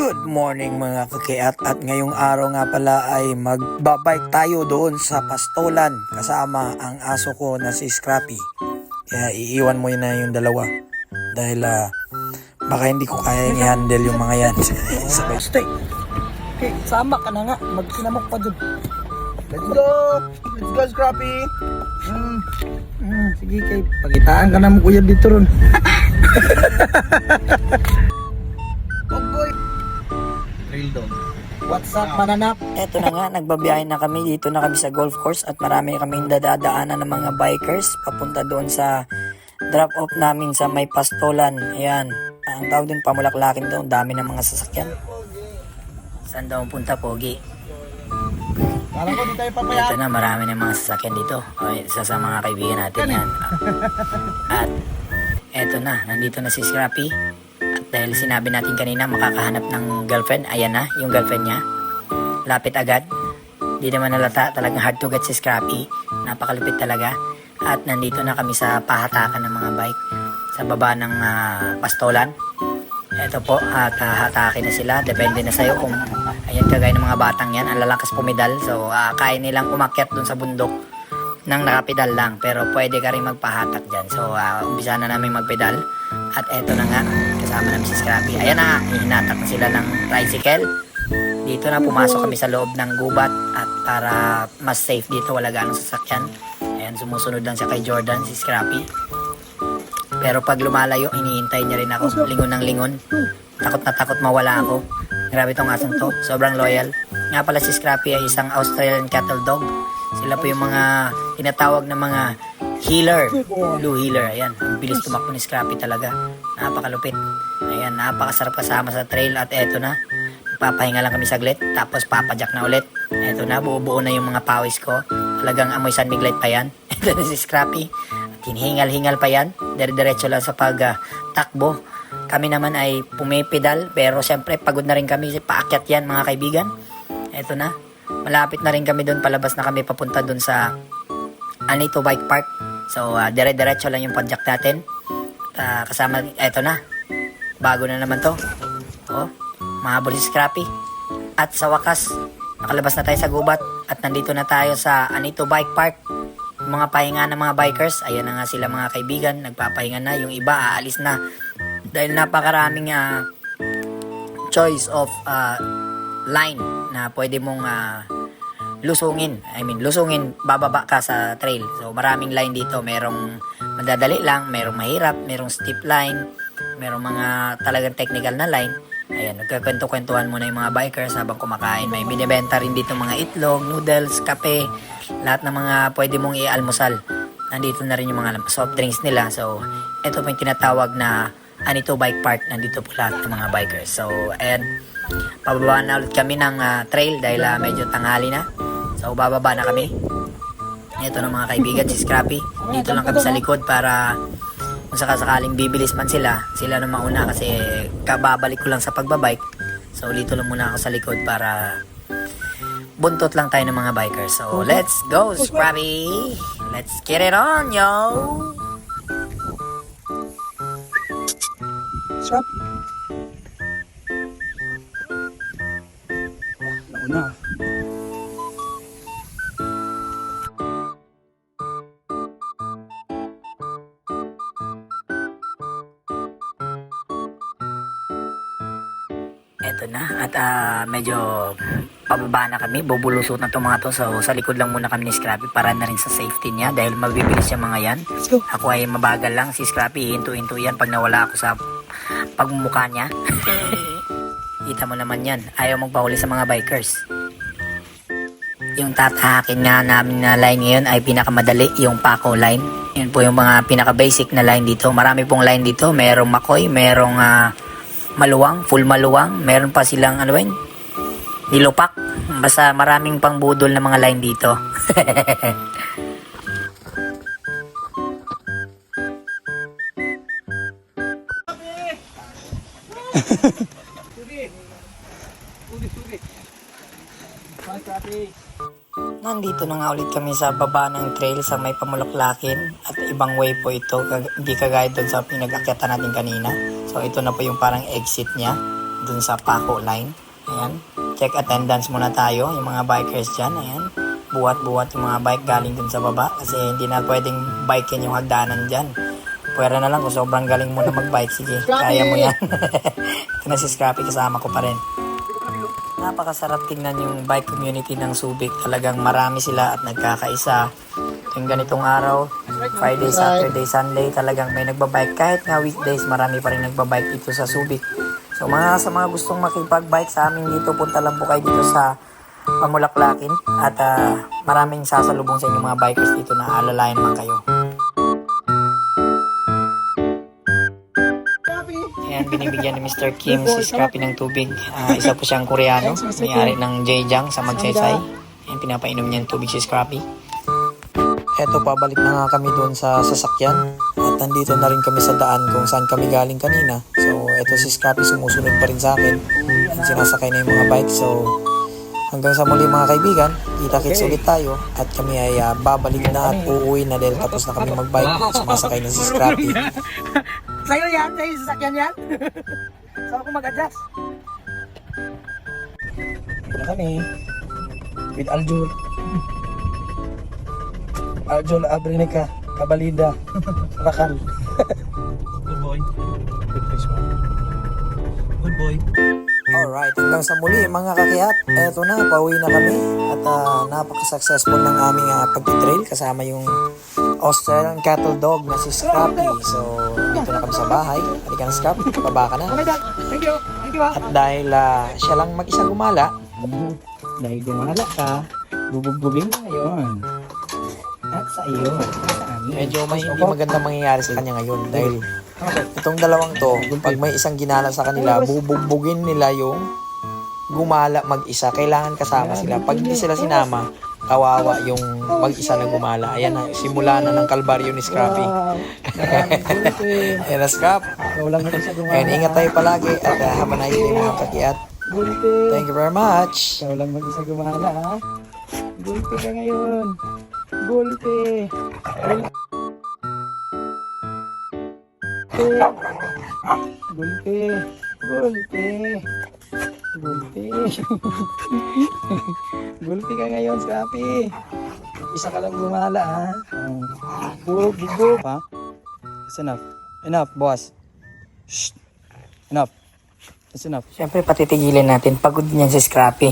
Good morning mga kakiat, at ngayong araw nga pala ay magbabike tayo doon sa Pastolan kasama ang aso ko na si Scrappy. Kaya iiwan mo na yung dalawa dahil baka hindi ko kaya i-handle yung mga yan. Sabay. Stay. Okay, sama ka na nga. Magsinamok pa dun. Let's go! Let's go, Scrappy! Sige kay, pagitaan ka na mo kuya dito ron. Oh boy! Trail dog. What's up, mananap? Eto na nga, nagbabiyahe na kami. Dito na kami sa golf course at marami kaming dadadaanan ng mga bikers papunta doon sa drop-off namin sa may Pastolan. Ayan, ang tawag din pamulaklakin doon. Dami ng mga sasakyan. Saan daw punta, Pogi? Kala ko di tayo papayag. Ito na, marami ng mga sasakyan dito. O, isa sa mga kaibigan natin yan. At eto na, nandito na si Scrappy. At dahil sinabi natin kanina makakahanap ng girlfriend, ayan na, yung girlfriend niya. Lapit agad. Di naman nalata, talagang hard to get si Scrappy. Napakalupit talaga. At nandito na kami sa pahatakan ng mga bike. Sa baba ng Pastolan. Ito po, at hatakin na sila. Depende na sa'yo kung, ayan, kagaya ng mga batang yan, ang lalakas pumidal. So, kaya nilang umakyat dun sa bundok nang nakapedal lang. Pero pwede ka rin magpahatak dyan. So, umpisa na namin magpedal. At eto na nga, kasama namin si Scrappy. Ayan na, hinatak na sila ng tricycle. Dito na, pumasok kami sa loob ng gubat. At para mas safe dito, wala ganong sasakyan. Ayan, sumusunod lang siya kay Jordan, si Scrappy. Pero pag lumalayo, iniintay niya rin ako. Lingon ng lingon. Takot na takot mawala ako. Grabe tong asong to. Sobrang loyal. Nga pala si Scrappy ay isang Australian cattle dog. Sila po yung mga tinatawag na mga healer. Blue healer. Ayan. Ang bilis tumakbo ni Scrappy talaga. Napakalupit. Ayan. Napakasarap kasama sa trail. At eto na. Papahinga lang kami saglit. Tapos papadyak na ulit. Eto na. Buo-buo na yung mga pawis ko. Talagang amoy San Miguel pa yan. Eto na si Scrappy. Hingal-hingal pa yan. Dire-diretso lang sa pag-takbo. Kami naman ay pumipedal. Pero siyempre pagod na rin kami. Paakyat yan mga kaibigan. Eto na. Malapit na rin kami doon. Palabas na kami papunta doon sa Anito Bike Park. So dire-diretso lang yung padyak natin. Kasama, eto na. Bago na naman to. Oh, mahabol si Scrappy. At sa wakas, nakalabas na tayo sa gubat. At nandito na tayo sa Anito Bike Park. Mga pahinga ng mga bikers, ayan na nga sila mga kaibigan, nagpapahinga na, yung iba aalis na dahil napakaraming choice of line na pwede mong lusungin. Lusungin, bababa ka sa trail. So maraming line dito, merong madadali lang, merong mahirap, merong steep line, merong mga talagang technical na line. Ayan, nagkakwento-kwentuhan muna yung mga bikers habang kumakain. May binibenta rin dito mga itlog, noodles, kape, lahat ng mga pwede mong i-almusal. Nandito na rin yung mga soft drinks nila. So, ito po yung tinatawag na Anito Bike Park. Nandito po lahat ng mga bikers. So, ayan, pababa na ulit kami ng trail dahil medyo tanghali na. So, bababa na kami. Ito na mga kaibigan, si Scrappy. Dito lang kami sa likod para kung sakasakaling bibilis man sila na mauna kasi kababalik ko lang sa pagbabike. So dito lang muna ako sa likod para buntot lang tayo ng mga bikers. So let's go, Scrappy! Let's get it on, yo! Stop. Nauna. Eto na, at medyo pababa na kami, bubulusot na itong mga to. So sa likod lang muna kami ni Scrappy para na rin sa safety niya dahil mabibilis yung mga yan. Let's go. Ako ay mabagal lang, si Scrappy hinto-hinto yan pag nawala ako sa pagmumukha niya. Kita mo naman yan, ayaw magpahuli sa mga bikers. Yung tatahakin nga namin na line ngayon ay pinakamadali, yung Paco line. Yun po yung mga pinaka-basic na line dito. Marami pong line dito, merong Makoy, merong maluwang, full maluwang. Meron pa silang nilupak. Basta maraming pang budol na mga line dito. Nandito na nga ulit kami sa baba ng trail sa may Pamulaklakin at ibang way po ito, hindi kagaya doon sa pinag-akyatan natin kanina. So ito na po yung parang exit niya. dun sa Paco line. Ayan. Check attendance muna tayo. Yung mga bikers dyan. Ayan. Buhat-buhat yung mga bike galing dun sa baba. Kasi hindi na pwedeng bike yan yung hagdanan dyan. Pwera na lang kung sobrang galing mo na magbike. Sige, kaya mo yan. Ito na si Scrappy, kasama ko pa rin. Napakasarap tingnan yung bike community ng Subic. Talagang marami sila at nagkakaisa. Yung ganitong araw, Friday, Saturday, Sunday, talagang may nagbabike. Kahit nga weekdays, marami pa rin nagbabike dito sa Subic. So sa mga gustong makipag-bike sa amin dito, punta lang po kayo dito sa Pamulaklakin. At maraming sasalubong sa inyo mga bikers dito na alalayan naman kayo. Ayan, binibigyan ni Mr. Kim si Scrappy ng tubig. Isa po siyang Koreano, may-ari ng Jjang sa Magsaysay. Ayan, pinapainom niya ng tubig si Scrappy. Eto, pabalik na nga kami doon sa sasakyan. At nandito na rin kami sa daan kung saan kami galing kanina. So, eto si Scrappy sumusunod pa rin sa akin. At sinasakay na yung mga bike. So, hanggang sa muli mga kaibigan, kita-kits ulit tayo. At kami ay babalik na at uuwi na dahil tapos na kami magbike. Sumasakay na si Scrappy. Sa'yo yan? Sa'yo yung sasakyan yan? Saan ako mag-adjust? Ito na kami. With Aljur. Aljur Abrinica. Kabalida. Rakal. Good boy. Good fish man. Good boy. Alright, hanggang sa muli mga kakiat. Eto na, pauwi na kami. At napaka-successful ng aming pag-trail kasama yung Australian cattle dog na si Scrappy. So, dito na kami sa bahay. Halika na Scrappy, baba ka na. Okay, Dad. Thank you. Thank you, At dahil siya lang mag-isa gumala, Dahil gumala ka, bubugbugin mo ngayon. At sa iyo. medyo may hindi magandang mangyayari sa kanya ngayon. Dahil itong dalawang to, pag may isang ginala sa kanila, bubugbugin nila yung gumala mag-isa. Kailangan kasama sila. Pag hindi sila sinama, kawawa yung mag-isa na gumala. Ayan na, simula na ng kalbaryo ni Scrappy. Ayan na, Scrap. Ikaw lang ito sa gumala. Ayan, ingat tayo palagi at have a nice day mga kakiat. Gulpi. Thank you very much. Ikaw lang mag-isa gumala, ha? Gulpi ka ngayon. Gulpi. Gulpi. Gulpi. Gulpi. Gulpi ka ngayon, Scrappy. Isa ka lang gumala, ha? Bug. Ha? It's enough. Enough, boss. Shh. Enough. It's enough. Siyempre, patitigilin natin. Pagod niyan si Scrappy.